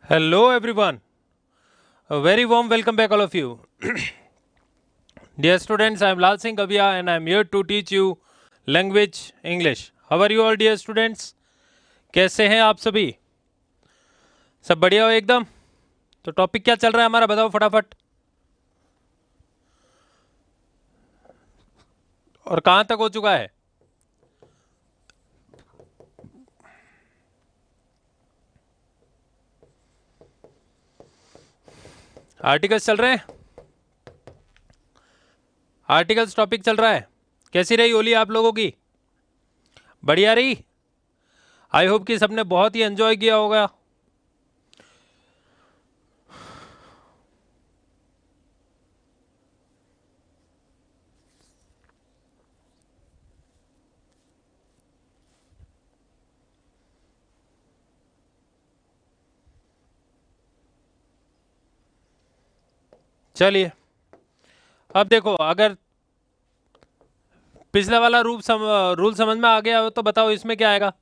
Hello, everyone. A very warm welcome back, all of you. Dear students, I am Lal Singh Abhiya and I am here to teach you language English. How are you all, dear students? कैसे हैं आप सभी? सब बढ़िया हो एकदम? तो topic क्या चल रहा है हमारा, बताओ फटाफट. और कहाँ तक हो चुका है? आर्टिकल्स चल रहे हैं. आर्टिकल्स टॉपिक चल रहा है. कैसी रही होली आप लोगों की? बढ़िया रही. आई होप कि सबने बहुत ही एंजॉय किया होगा. चलिए, अब देखो, अगर पिछला वाला रूल समझ में आ गया हो तो बताओ इसमें क्या आएगा.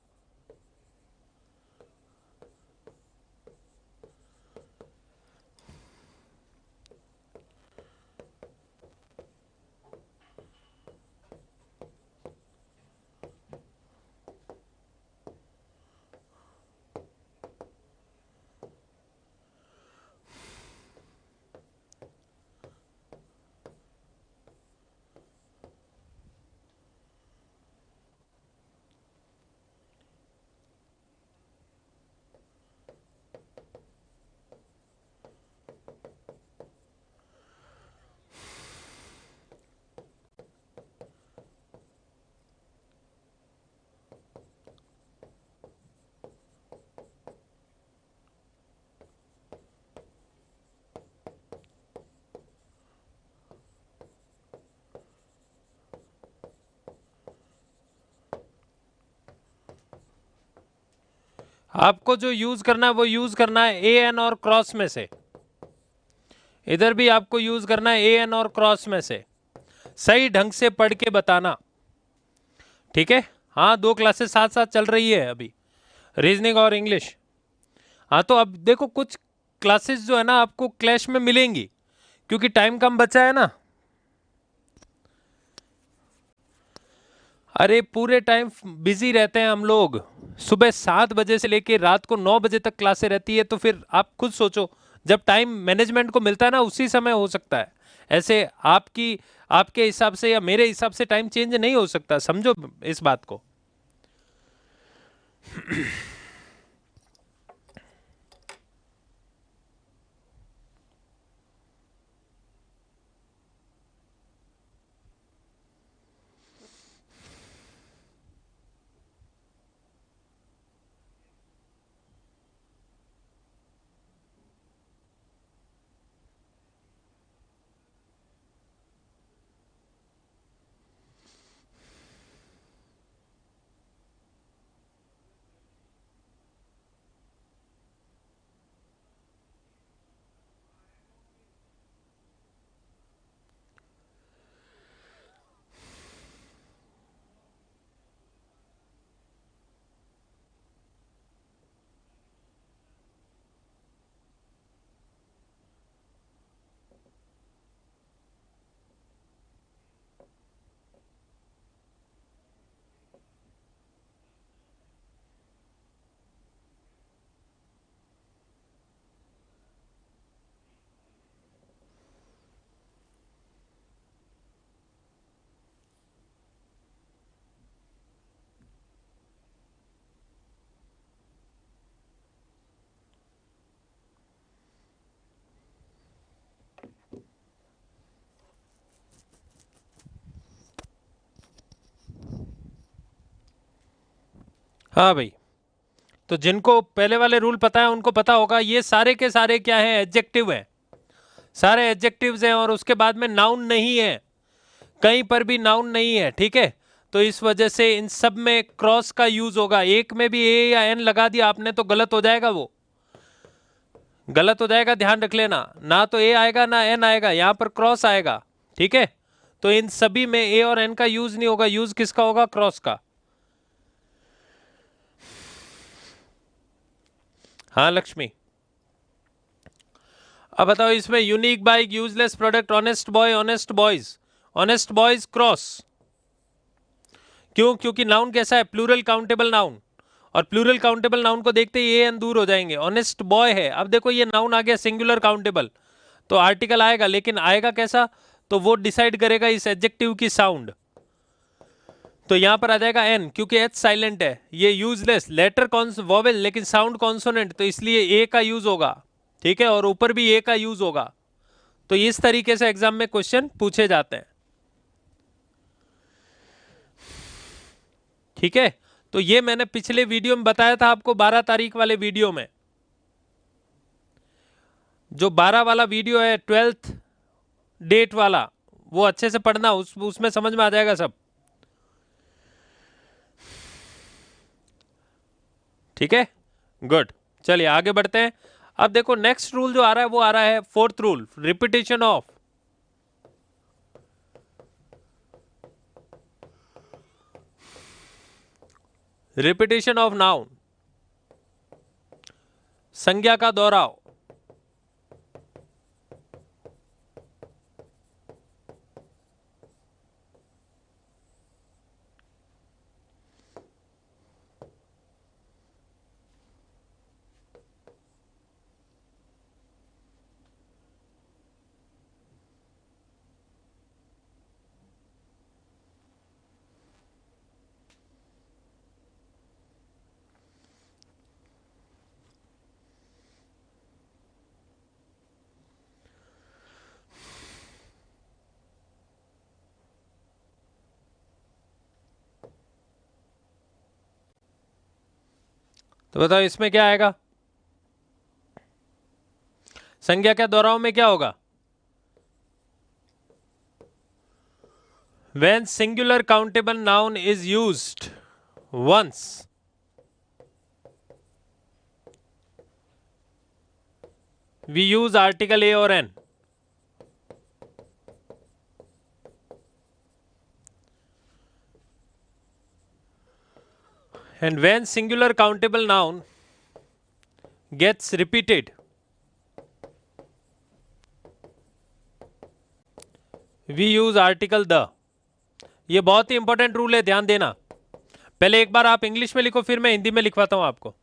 आपको जो यूज करना है वो यूज करना है ए एन और क्रॉस में से. इधर भी आपको यूज करना है ए एन और क्रॉस में से. सही ढंग से पढ़ के बताना. ठीक है. हाँ, दो क्लासेस साथ साथ चल रही है अभी, रीजनिंग और इंग्लिश. हाँ, तो अब देखो, कुछ क्लासेस जो है ना आपको क्लैश में मिलेंगी क्योंकि टाइम कम बचा है ना. अरे पूरे टाइम बिजी रहते हैं हम लोग. सुबह 7 बजे से लेके रात को 9 बजे तक क्लासे रहती है, तो फिर आप खुद सोचो, जब टाइम मैनेजमेंट को मिलता है ना उसी समय हो सकता है. ऐसे आपकी आपके हिसाब से या मेरे हिसाब से टाइम चेंज नहीं हो सकता. समझो इस बात को. हाँ भाई, तो जिनको पहले वाले रूल पता है उनको पता होगा, ये सारे के सारे क्या है, एडजेक्टिव है. सारे एडजेक्टिव्स हैं और उसके बाद में नाउन नहीं है. कहीं पर भी नाउन नहीं है. ठीक है. तो इस वजह से इन सब में क्रॉस का यूज होगा. एक में भी ए या एन लगा दिया आपने तो गलत हो जाएगा, वो गलत हो जाएगा. ध्यान रख लेना, ना तो ए आएगा ना एन आएगा, यहां पर क्रॉस आएगा. ठीक है. तो इन सभी में ए और एन का यूज नहीं होगा. यूज किसका होगा? क्रॉस का. हाँ लक्ष्मी. अब बताओ इसमें unique bike, useless product, honest boy, honest boys, honest boys cross. क्यों? क्योंकि नाउन कैसा है? प्लूरल काउंटेबल नाउन, और प्लूरल काउंटेबल नाउन को देखते ही ए एन दूर हो जाएंगे। ऑनेस्ट बॉय है, अब देखो ये नाउन आ गया सिंगुलर काउंटेबल, तो आर्टिकल आएगा, लेकिन आएगा कैसा? तो वो डिसाइड करेगा इस एडजेक्टिव की साउंड। तो यहां पर आ जाएगा एन, क्योंकि एच साइलेंट है। ये यूजलेस, लेटर वॉवेल लेकिन साउंड कॉन्सोनेंट, तो इसलिए ए का यूज होगा, ठीक है, और ऊपर भी ए का यूज होगा। तो इस तरीके से एग्जाम में क्वेश्चन पूछे जाते हैं, ठीक है। तो ये मैंने पिछले वीडियो में बताया था आपको, 12 तारीख वाले वीडियो में। जो 12 वाला वीडियो है, 12th डेट वाला, वो अच्छे से पढ़ना, उसमें समझ में आ जाएगा सब, ठीक है। गुड, चलिए आगे बढ़ते हैं। अब देखो नेक्स्ट रूल जो आ रहा है वो आ रहा है fourth rule, repetition of, repetition of noun, संज्ञा का दोहराव। तो बताओ इसमें क्या आएगा? संज्ञा के दोहराव में क्या होगा? When singular countable noun is used once, we use article a or n. And when singular countable noun gets repeated, we use article the. ये बहुत ही इंपॉर्टेंट रूल है, ध्यान देना। पहले एक बार आप इंग्लिश में लिखो, फिर मैं हिंदी में लिखवाता हूं आपको।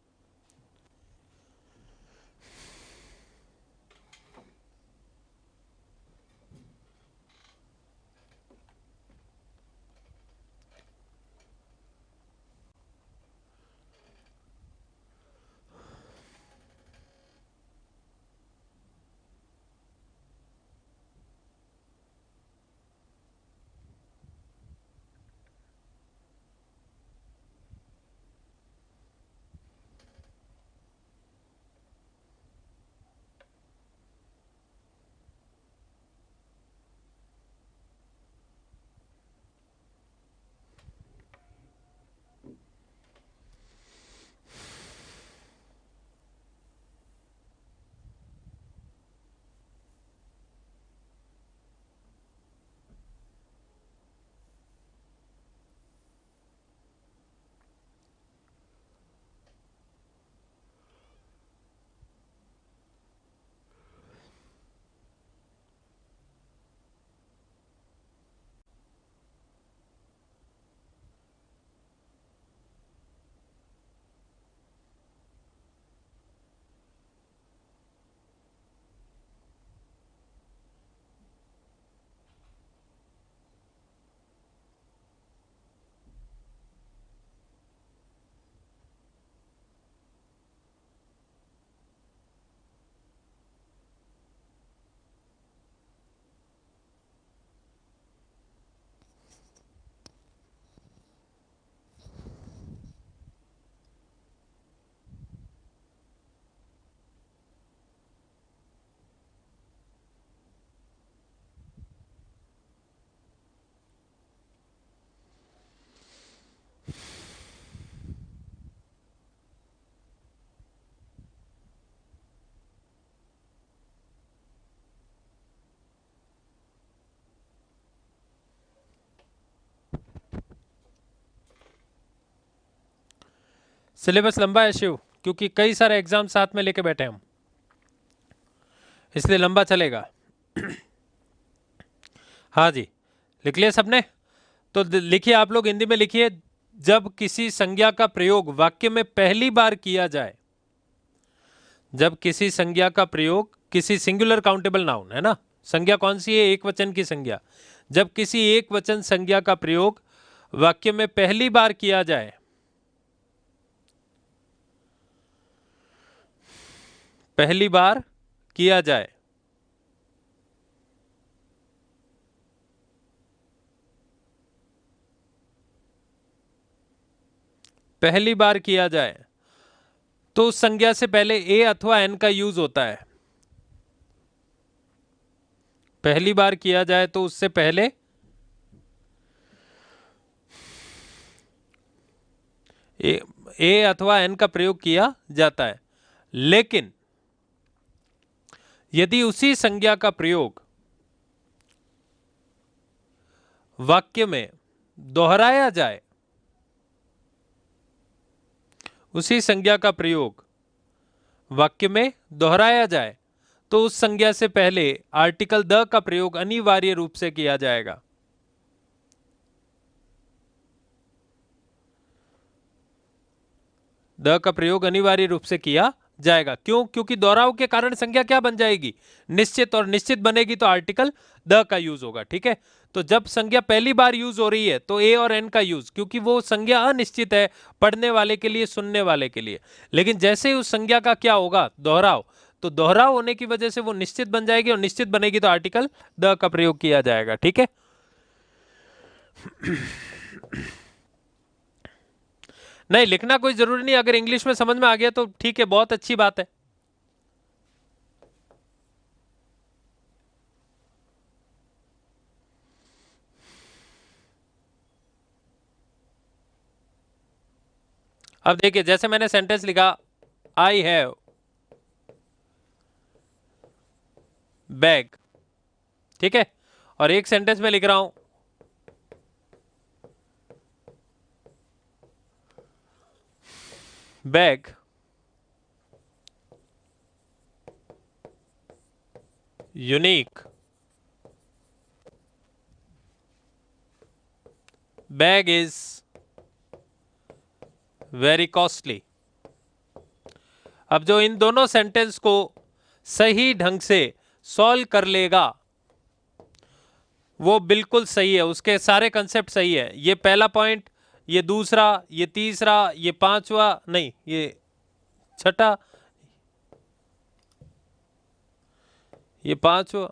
सिलेबस लंबा है शिव, क्योंकि कई सारे एग्जाम साथ में लेके बैठे हम। इसलिए लंबा चलेगा। हाँ जी, लिख लिया सबने? तो लिखिए, आप लोग हिंदी में लिखिए, जब किसी संज्ञा का प्रयोग वाक्य में पहली बार किया जाए, जब किसी संज्ञा का प्रयोग, किसी सिंगुलर काउंटेबल नाउन है ना, संज्ञा कौन सी है? एक वचन की संज्ञा। जब किसी एक वचन संज्ञा का प्रयोग वाक्य में पहली बार किया जाए, पहली बार किया जाए, पहली बार किया जाए, तो उस संज्ञा से पहले ए अथवा एन का यूज होता है। पहली बार किया जाए तो उससे पहले ए अथवा एन का प्रयोग किया जाता है। लेकिन यदि उसी संज्ञा का प्रयोग वाक्य में दोहराया जाए, उसी संज्ञा का प्रयोग वाक्य में दोहराया जाए, तो उस संज्ञा से पहले आर्टिकल द का प्रयोग अनिवार्य रूप से किया जाएगा। द का प्रयोग अनिवार्य रूप से किया जाएगा। क्यों? क्योंकि दोहराव के कारण संज्ञा क्या बन जाएगी? निश्चित, और निश्चित बनेगी तो आर्टिकल द का यूज होगा। ठीक है, तो जब संज्ञा पहली बार यूज हो रही है तो ए और एन का यूज, क्योंकि वो संज्ञा अनिश्चित है पढ़ने वाले के लिए, सुनने वाले के लिए। लेकिन जैसे ही उस संज्ञा का क्या होगा? दोहराव, तो दोहराव होने की वजह से वो निश्चित बन जाएगी, और निश्चित बनेगी तो आर्टिकल द का प्रयोग किया जाएगा। ठीक है, नहीं लिखना कोई जरूरी नहीं, अगर इंग्लिश में समझ में आ गया तो ठीक है, बहुत अच्छी बात है। अब देखिए, जैसे मैंने सेंटेंस लिखा, आई हैव बैग, ठीक है, और एक सेंटेंस में लिख रहा हूं bag unique, bag is very costly. अब जो इन दोनों सेंटेंस को सही ढंग से सॉल्व कर लेगा वो बिल्कुल सही है, उसके सारे कंसेप्ट सही है। ये पहला पॉइंट, ये दूसरा, ये तीसरा, ये पांचवा, नहीं ये छठा, ये पांचवा,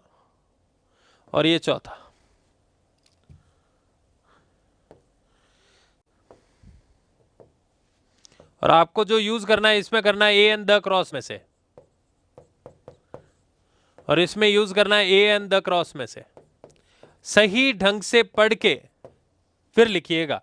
और ये चौथा। और आपको जो यूज करना है, इसमें करना है ए एन द क्रॉस में से, और इसमें यूज करना है ए एन द क्रॉस में से। सही ढंग से पढ़ के फिर लिखिएगा।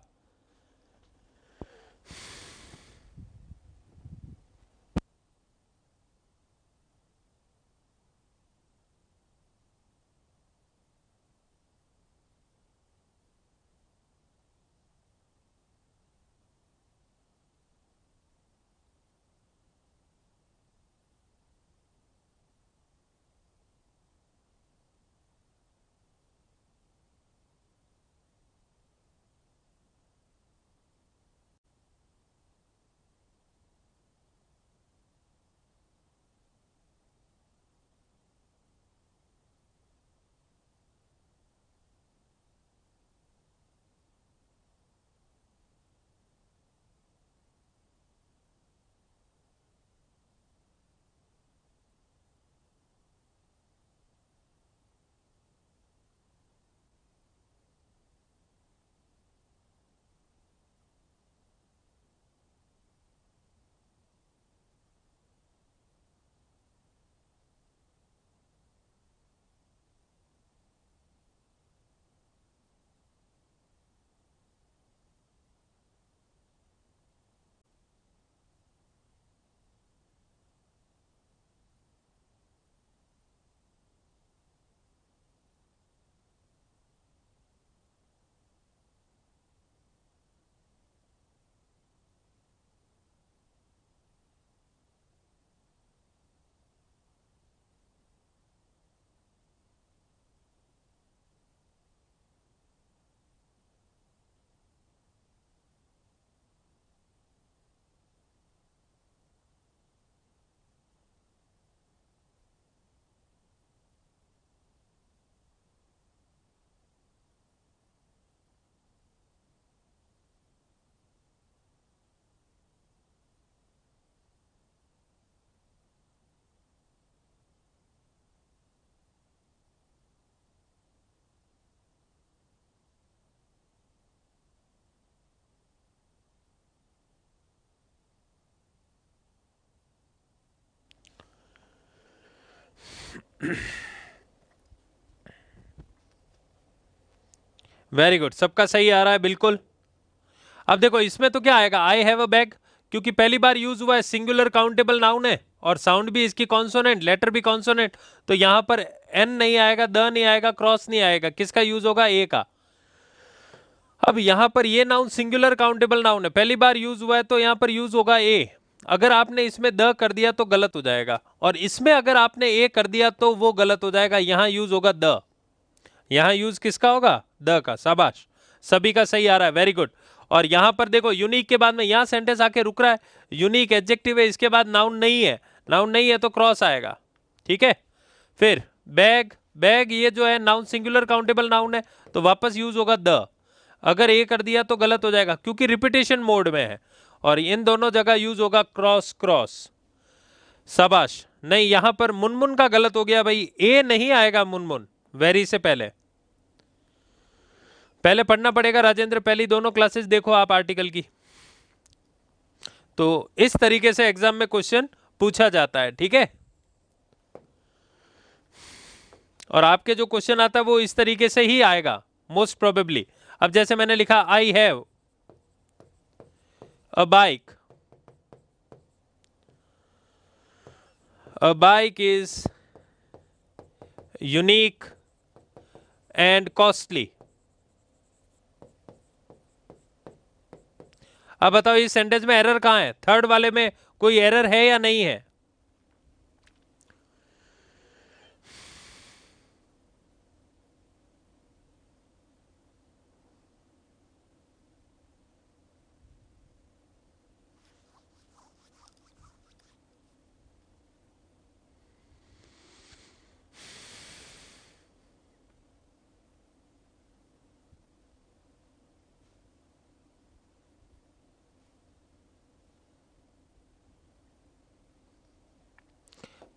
वेरी गुड, सबका सही आ रहा है बिल्कुल। अब देखो इसमें तो क्या आएगा, आई हैव अ बैग, क्योंकि पहली बार यूज हुआ है, सिंगुलर काउंटेबल नाउन है और साउंड भी इसकी कॉन्सोनेंट, लेटर भी कॉन्सोनेंट, तो यहां पर एन नहीं आएगा, द नहीं आएगा, क्रॉस नहीं आएगा, किसका यूज होगा, ए का। अब यहां पर ये नाउन सिंगुलर काउंटेबल नाउन है, पहली बार यूज हुआ है, तो यहां पर यूज होगा ए। अगर आपने इसमें द कर दिया तो गलत हो जाएगा, और इसमें अगर आपने ए कर दिया तो वो गलत हो जाएगा, यहां यूज होगा द। यहां यूज किसका होगा, द का। शाबाश, सभी का सही आ रहा है, वेरी गुड। और यहां पर देखो यूनिक के बाद में यहां सेंटेंस आके रुक रहा है, यूनिक एडजेक्टिव है, इसके बाद नाउन नहीं है, नाउन नहीं है तो क्रॉस आएगा, ठीक है। फिर बैग, बैग ये जो है नाउन सिंगुलर काउंटेबल नाउन है, तो वापस यूज होगा द। अगर ए कर दिया तो गलत हो जाएगा क्योंकि रिपीटेशन मोड में है, और इन दोनों जगह यूज होगा क्रॉस क्रॉस। शाबाश, नहीं यहां पर मुनमुन का गलत हो गया भाई, ए नहीं आएगा मुनमुन, वेरी से पहले पहले पढ़ना पड़ेगा राजेंद्र, पहली दोनों क्लासेस देखो आप आर्टिकल की। तो इस तरीके से एग्जाम में क्वेश्चन पूछा जाता है, ठीक है। और आपके जो क्वेश्चन आता है वो इस तरीके से ही आएगा मोस्ट प्रोबेबली। अब जैसे मैंने लिखा I have a bike, a bike is unique and costly. अब बताओ इस सेंटेंस में एरर कहां है, थर्ड वाले में कोई एरर है या नहीं है।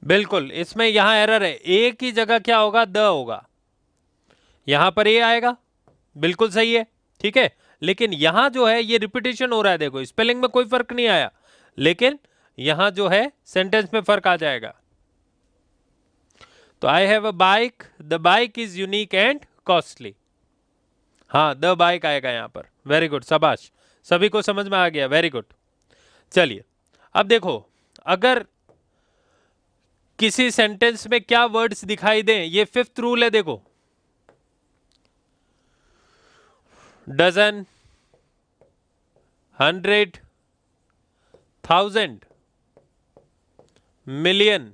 बिल्कुल, इसमें यहां एरर है, ए की जगह क्या होगा, द होगा, यहां पर ए आएगा, बिल्कुल सही है, ठीक है। लेकिन यहां जो है ये रिपीटेशन हो रहा है, देखो स्पेलिंग में कोई फर्क नहीं आया, लेकिन यहां जो है सेंटेंस में फर्क आ जाएगा। तो I have a bike, the bike is unique and costly, हाँ द बाइक आएगा यहां पर, वेरी गुड, शाबाश, सभी को समझ में आ गया, वेरी गुड। चलिए अब देखो, अगर किसी सेंटेंस में क्या वर्ड्स दिखाई दें, ये फिफ्थ रूल है, देखो डजन, हंड्रेड, थाउजेंड, मिलियन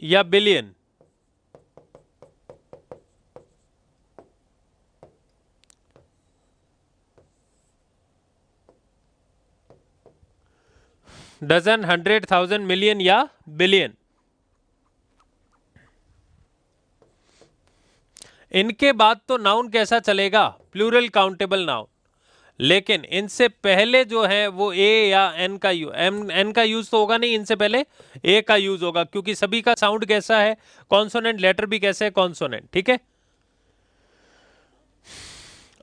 या billion, dozen, hundred, thousand, million या बिलियन, इनके बाद तो नाउन कैसा चलेगा, प्लूरल काउंटेबल नाउन। लेकिन इनसे पहले जो है वो ए या एन का यूज, एन का यूज तो होगा नहीं, इनसे पहले ए का यूज होगा, क्योंकि सभी का साउंड कैसा है, कॉन्सोनेंट, लेटर भी कैसे है, कॉन्सोनेंट, ठीक है।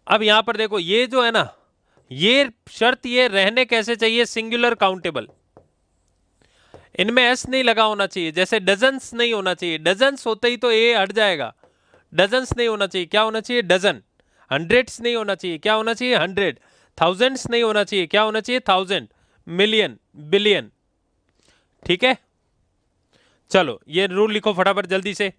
अब यहां पर देखो ये जो है ना, ये शर्त ये रहने कैसे चाहिए, सिंगुलर काउंटेबल, इनमें एस नहीं लगा होना चाहिए, जैसे डजन्स नहीं होना चाहिए, डजन्स होते ही तो ए हट जाएगा, डजन्स नहीं होना चाहिए, क्या होना चाहिए, डजन। हंड्रेड्स नहीं होना चाहिए, क्या होना चाहिए, हंड्रेड। थाउजेंड्स नहीं होना चाहिए, क्या होना चाहिए, थाउजेंड। मिलियन, बिलियन, ठीक है। चलो ये रूल लिखो फटाफट जल्दी से।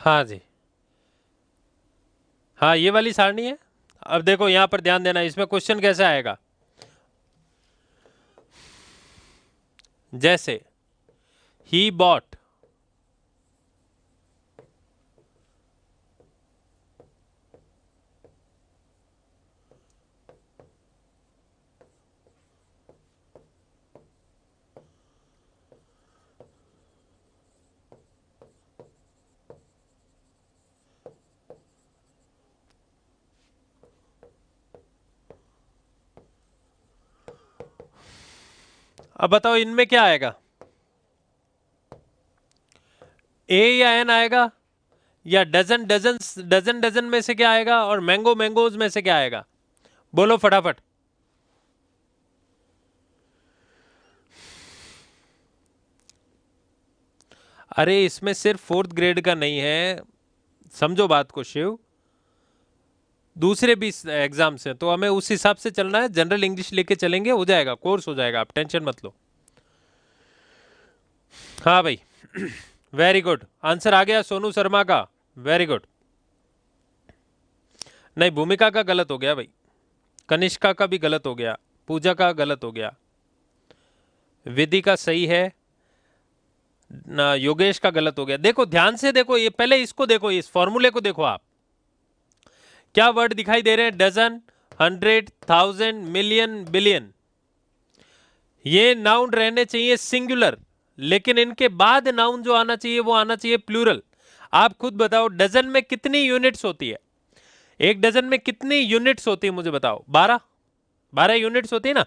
हाँ जी, हाँ ये वाली सारणी है। अब देखो यहां पर ध्यान देना, इसमें क्वेश्चन कैसे आएगा। जैसे ही बॉट, अब बताओ इनमें क्या आएगा, ए या एन आएगा, या डजन डजन, डजन डजन में से क्या आएगा, और मैंगो मैंगोज में से क्या आएगा, बोलो फटाफट। अरे इसमें सिर्फ फोर्थ ग्रेड का नहीं है, समझो बात को शिव, दूसरे भी एग्जाम्स हैं, तो हमें उस हिसाब से चलना है। जनरल इंग्लिश लेके चलेंगे, हो जाएगा, कोर्स हो जाएगा, आप टेंशन मत लो। हाँ भाई वेरी गुड, आंसर आ गया सोनू शर्मा का, वेरी गुड। नहीं भूमिका का गलत हो गया भाई, कनिष्का का भी गलत हो गया, पूजा का गलत हो गया, विधि का सही है ना, योगेश का गलत हो गया। देखो ध्यान से देखो, ये पहले इसको देखो, इस फॉर्मूले को देखो आप, क्या वर्ड दिखाई दे रहे हैं, dozen, hundred, thousand, million, billion. ये नाउन रहने चाहिए सिंगुलर, लेकिन इनके बाद नाउन जो आना चाहिए वो आना चाहिए प्लूरल। आप खुद बताओ डजन में कितनी यूनिट्स होती है, एक डजन में कितनी यूनिट्स होती है मुझे बताओ, 12, 12 यूनिट्स होती है ना।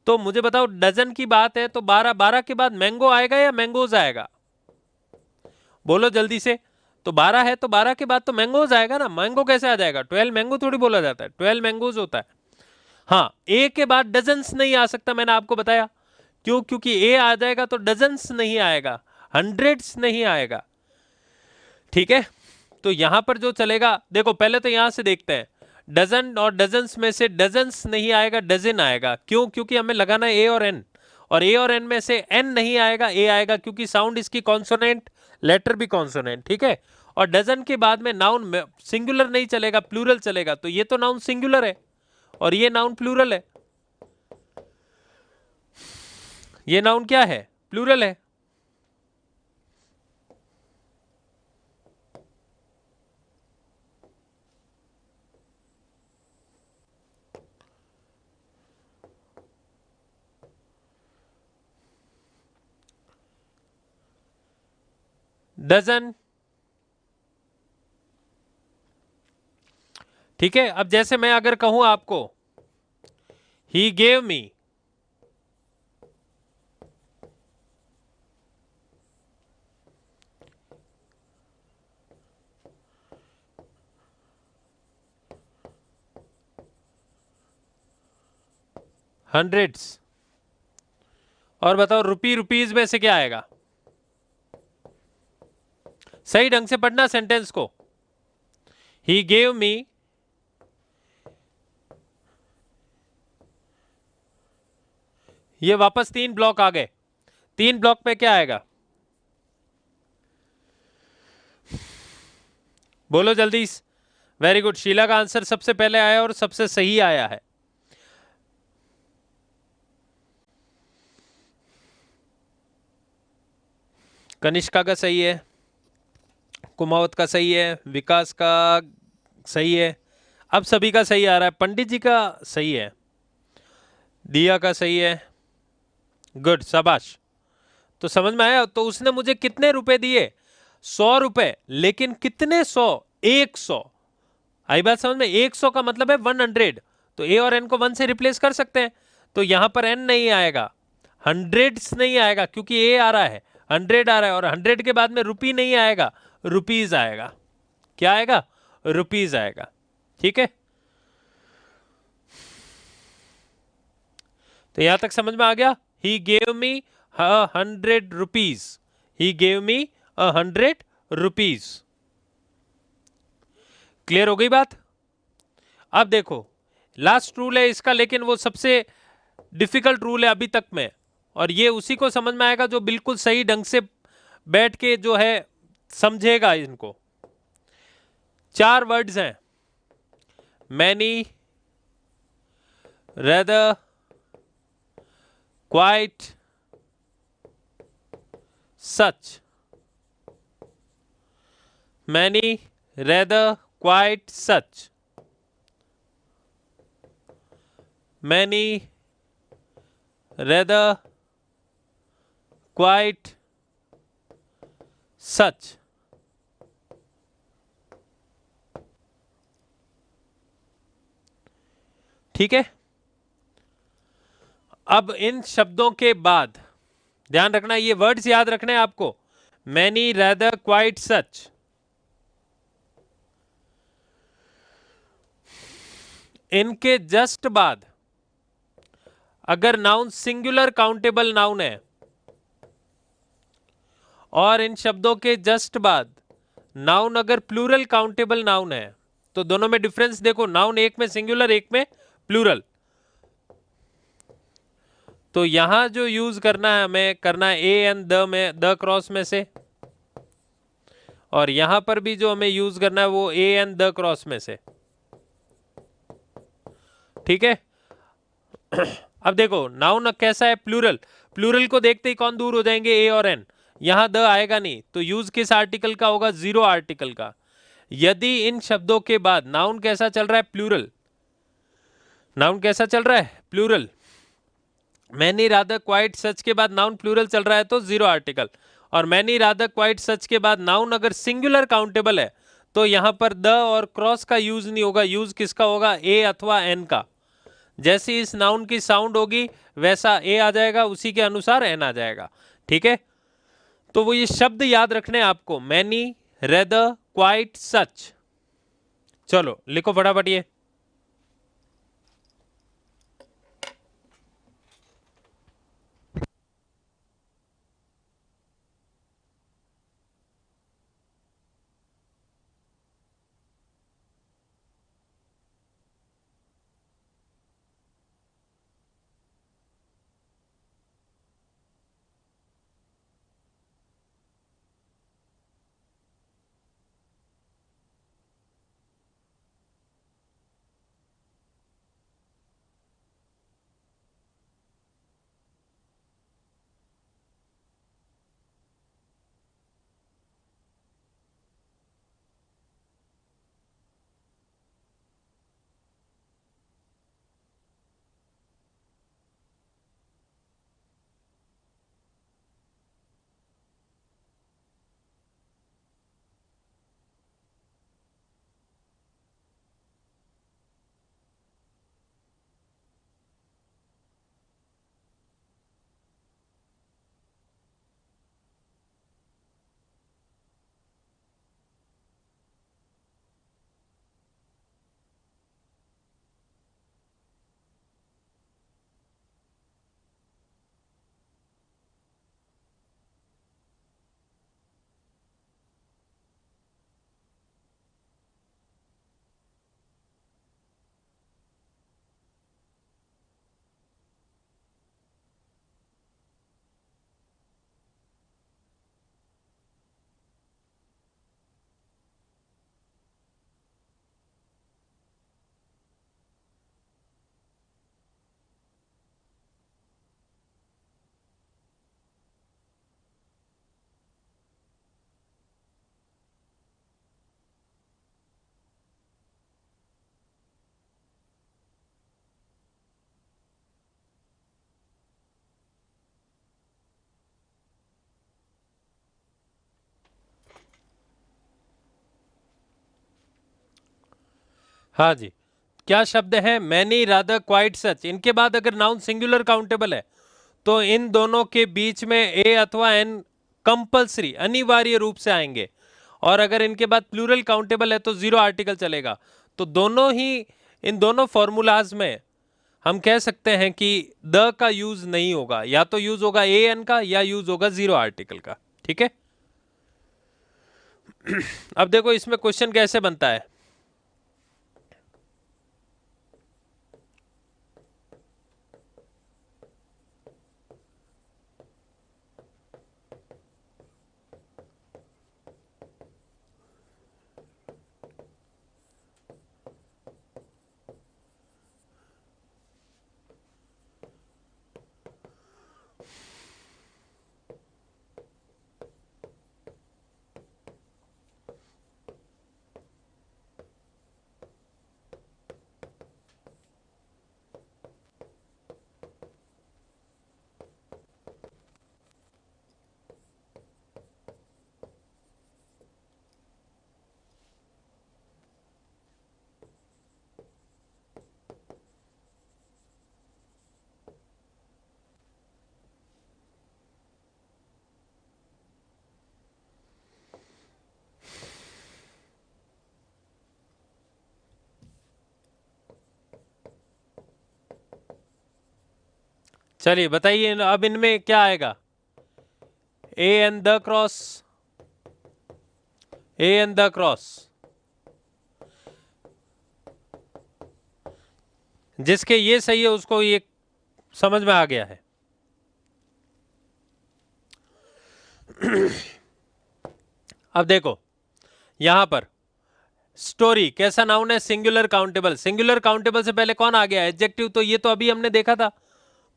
तो मुझे बताओ डजन की बात है तो 12, 12 के बाद मैंगो आएगा या मैंगोज आएगा, बोलो जल्दी से। तो 12 है तो 12 के बाद तो मैंगोज आएगा ना, मैंगो कैसे आ जाएगा, 12 मैंगो थोड़ी बोला जाता है, 12 मैंगोज होता है। हाँ ए के बाद डजन्स नहीं आ सकता, मैंने आपको बताया क्यों, क्योंकि ए आ जाएगा तो डजन्स नहीं आएगा, हंड्रेड्स नहीं आएगा, ठीक है। तो यहां पर जो चलेगा, देखो पहले तो यहां से देखते हैं, डजन और डजन्स में से डजन्स नहीं आएगा, डजन आएगा, क्यों, क्योंकि हमें लगाना है ए और एन, और ए और एन में से एन नहीं आएगा, ए आएगा, क्योंकि साउंड इसकी कॉन्सोनेंट, लेटर भी कॉन्सोनेंट, ठीक है। और डजन के बाद में नाउन सिंगुलर नहीं चलेगा, प्लूरल चलेगा, तो ये तो नाउन सिंगुलर है और ये नाउन प्लूरल है, ये नाउन क्या है, प्लूरल है। डजन, ठीक है। अब जैसे मैं अगर कहूं आपको, ही गेव मी, हंड्रेड्स, और बताओ रुपी, रुपीज में से क्या आएगा, सही ढंग से पढ़ना सेंटेंस को। ही गेव मी, ये वापस 3 ब्लॉक आ गए, 3 ब्लॉक पे क्या आएगा, बोलो जल्दी। वेरी गुड, शीला का आंसर सबसे पहले आया और सबसे सही आया है। कनिष्का का सही है, कुमावत का सही है, विकास का सही है, अब सभी का सही आ रहा है, पंडित जी का सही है, दिया का सही है, गुड शाबाश। तो समझ में आया, तो उसने मुझे कितने रुपए दिए, 100 रुपए, लेकिन कितने 100, 100, आई बात समझ में, 100 का मतलब है 100, तो ए और एन को 1 से रिप्लेस कर सकते हैं, तो यहां पर एन नहीं आएगा, हंड्रेड्स नहीं आएगा, क्योंकि ए आ रहा है, 100 आ रहा है, और 100 के बाद में रुपी नहीं आएगा, रुपीज आएगा, क्या आएगा, रुपीज आएगा, ठीक है। तो यहां तक समझ में आ गया, he gave me 100 rupees, he gave me 100 rupees, clear हो गई बात। अब देखो लास्ट रूल है इसका, लेकिन वो सबसे डिफिकल्ट रूल है अभी तक में, और ये उसी को समझ में आएगा जो बिल्कुल सही ढंग से बैठ के जो है समझेगा इनको। चार वर्ड्स हैं, मैनी, रेदर, क्वाइट, सच। मैनी, रेदर, क्वाइट, सच। मैनी, रेदर, क्वाइट, सच। ठीक है। अब इन शब्दों के बाद ध्यान रखना, ये वर्ड्स याद रखने हैं आपको, मैनी, रेदर, क्वाइट, सच। इनके जस्ट बाद अगर नाउन सिंगुलर काउंटेबल नाउन है और इन शब्दों के जस्ट बाद नाउन अगर प्लूरल काउंटेबल नाउन है, तो दोनों में डिफरेंस देखो, नाउन एक में सिंगुलर एक में प्लूरल। तो यहां जो यूज करना है हमें, करना है ए एंड द में, द क्रॉस में से, और यहां पर भी जो हमें यूज करना है वो ए एंड द क्रॉस में से। ठीक है। अब देखो नाउन कैसा है, प्लूरल। प्लूरल को देखते ही कौन दूर हो जाएंगे, ए और एन। यहां द आएगा नहीं, तो यूज किस आर्टिकल का होगा, जीरो आर्टिकल का। यदि इन शब्दों के बाद नाउन कैसा चल रहा है, प्लूरल, नाउन कैसा चल रहा है, प्लूरल, मैनी, रादर, क्वाइट, सच के बाद नाउन प्लूरल चल रहा है तो जीरो आर्टिकल। और मैनी, रादर, क्वाइट, सच के बाद नाउन अगर सिंगुलर काउंटेबल है तो यहां पर द और क्रॉस का यूज नहीं होगा, यूज किसका होगा, ए अथवा एन का। जैसी इस नाउन की साउंड होगी वैसा ए आ जाएगा, उसी के अनुसार एन आ जाएगा। ठीक है। तो वो ये शब्द याद रखने हैं आपको, मैनी, रेदर, क्वाइट, सच। चलो लिखो फटाफट ये। हाँ जी, क्या शब्द है, मैनी, रादर, क्वाइट, सच। इनके बाद अगर नाउन सिंगुलर काउंटेबल है तो इन दोनों के बीच में ए अथवा एन कंपलसरी, अनिवार्य रूप से आएंगे। और अगर इनके बाद प्लूरल काउंटेबल है तो जीरो आर्टिकल चलेगा। तो दोनों ही, इन दोनों फॉर्मूलाज में हम कह सकते हैं कि द का यूज नहीं होगा, या तो यूज होगा ए एन का या यूज होगा जीरो आर्टिकल का। ठीक है। अब देखो इसमें क्वेश्चन कैसे बनता है। चलिए बताइए अब इनमें क्या आएगा, A and the cross, A and the cross, जिसके ये सही है उसको ये समझ में आ गया है। अब देखो यहां पर स्टोरी कैसा नाउन है, सिंगुलर काउंटेबल। सिंगुलर काउंटेबल से पहले कौन आ गया, एडजेक्टिव, तो ये तो अभी हमने देखा था।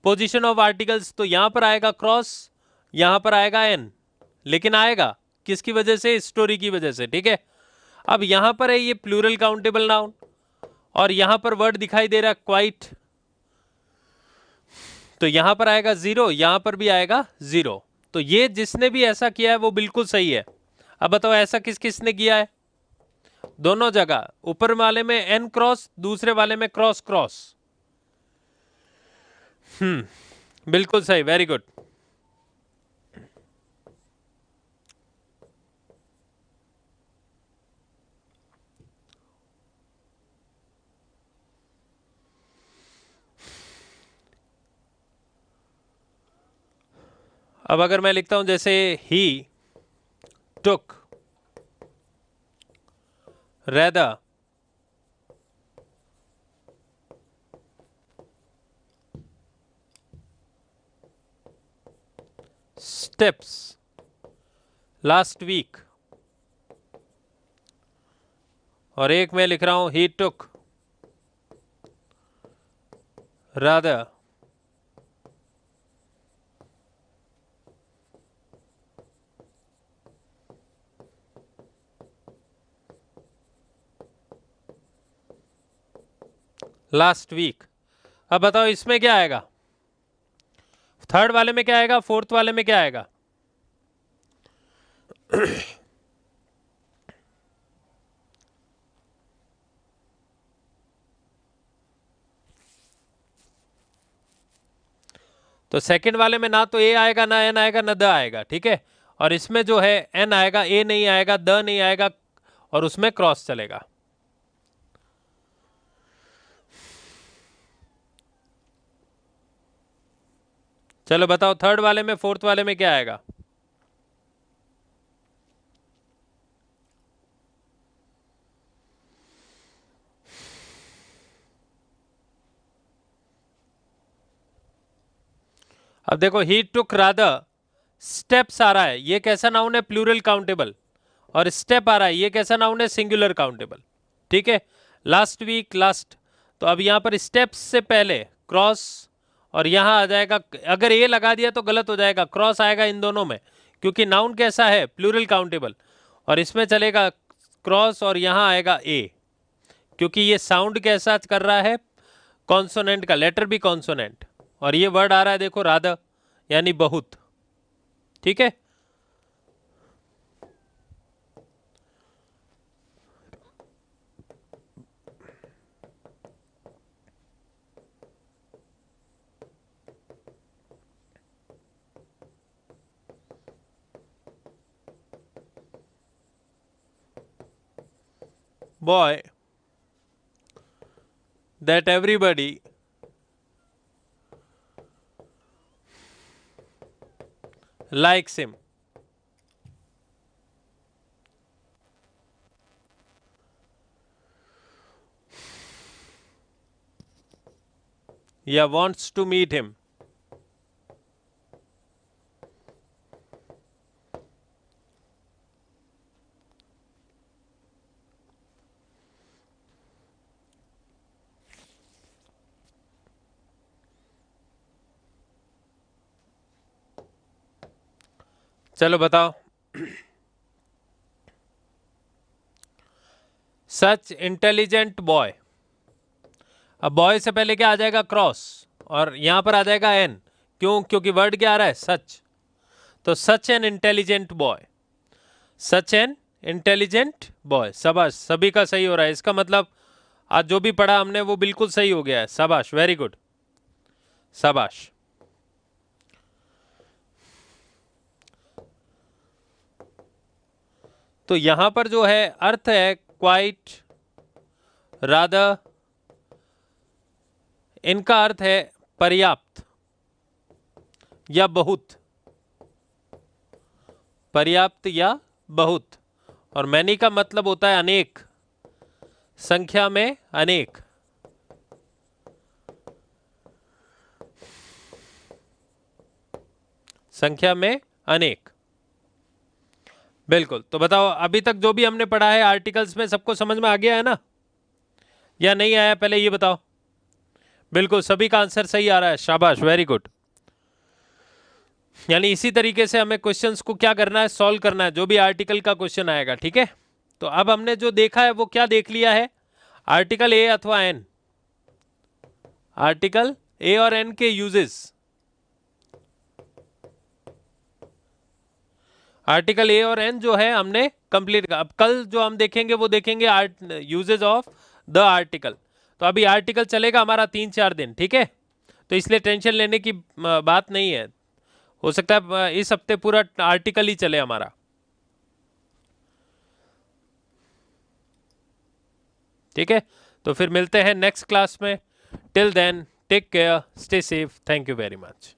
पोजीशन ऑफ आर्टिकल्स, तो यहां पर आएगा क्रॉस, यहां पर आएगा एन, लेकिन आएगा किसकी वजह से, स्टोरी की वजह से, ठीक है। अब यहां पर है ये प्लूरल काउंटेबल नाउन, और यहां पर वर्ड दिखाई दे रहा है क्वाइट, तो यहां पर आएगा जीरो, यहां पर भी आएगा जीरो। तो ये जिसने भी ऐसा किया है वो बिल्कुल सही है। अब बताओ ऐसा किस किसने किया है, दोनों जगह, ऊपर वाले में एन क्रॉस, दूसरे वाले में क्रॉस क्रॉस। बिल्कुल सही, वेरी गुड। अब अगर मैं लिखता हूं जैसे ही टुक रेदर स्टेप्स लास्ट वीक, और एक मैं लिख रहा हूं ही टुक रादर लास्ट वीक। अब बताओ इसमें क्या आएगा, थर्ड वाले में क्या आएगा, फोर्थ वाले में क्या आएगा। तो सेकंड वाले में ना तो ए आएगा, ना एन आएगा, ना द आएगा, ठीक है। और इसमें जो है एन आएगा, ए नहीं आएगा, द नहीं आएगा, और उसमें क्रॉस चलेगा। चलो बताओ थर्ड वाले में, फोर्थ वाले में क्या आएगा। अब देखो ही टुक रादर स्टेप्स आ रहा है, ये कैसा नाउन है, प्लूरल काउंटेबल, और स्टेप आ रहा है, ये कैसा नाउन है, सिंगुलर काउंटेबल, ठीक है। लास्ट वीक लास्ट, तो अब यहां पर स्टेप्स से पहले क्रॉस, और यहां आ जाएगा, अगर ए लगा दिया तो गलत हो जाएगा, क्रॉस आएगा इन दोनों में, क्योंकि नाउन कैसा है, प्लूरल काउंटेबल, और इसमें चलेगा क्रॉस, और यहां आएगा ए, क्योंकि ये साउंड कैसा कर रहा है, कॉन्सोनेंट का, लेटर भी कॉन्सोनेंट, और ये वर्ड आ रहा है देखो राधा, यानी बहुत, ठीक है। Boy that everybody likes him. Yeah, wants to meet him. चलो बताओ, सच इंटेलिजेंट बॉय, अब बॉय से पहले क्या आ जाएगा, क्रॉस, और यहां पर आ जाएगा एन, क्यों, क्योंकि वर्ड क्या आ रहा है, सच, तो such an intelligent boy, such an intelligent boy. शाबाश, सभी का सही हो रहा है, इसका मतलब आज जो भी पढ़ा हमने वो बिल्कुल सही हो गया है, शाबाश, वेरी गुड, शाबाश। तो यहां पर जो है अर्थ है क्वाइट, रादर, इनका अर्थ है पर्याप्त, या बहुत, पर्याप्त या बहुत। और मैनी का मतलब होता है अनेक, संख्या में अनेक। संख्या में अनेक, बिल्कुल। तो बताओ अभी तक जो भी हमने पढ़ा है आर्टिकल्स में सबको समझ में आ गया है ना, या नहीं आया पहले ये बताओ। बिल्कुल सभी का आंसर सही आ रहा है, शाबाश, वेरी गुड। यानी इसी तरीके से हमें क्वेश्चंस को क्या करना है, सॉल्व करना है, जो भी आर्टिकल का क्वेश्चन आएगा, ठीक है। तो अब हमने जो देखा है वो क्या देख लिया है, आर्टिकल ए अथवा एन, आर्टिकल ए और एन के यूजेस, आर्टिकल ए और एन जो है हमने कंप्लीट। अब कल जो हम देखेंगे वो देखेंगे यूजेस ऑफ द आर्टिकल। तो अभी आर्टिकल चलेगा हमारा 3-4 दिन, ठीक है। तो इसलिए टेंशन लेने की बात नहीं है, हो सकता है इस हफ्ते पूरा आर्टिकल ही चले हमारा, ठीक है। तो फिर मिलते हैं नेक्स्ट क्लास में। Till then take care, stay safe, thank you very much.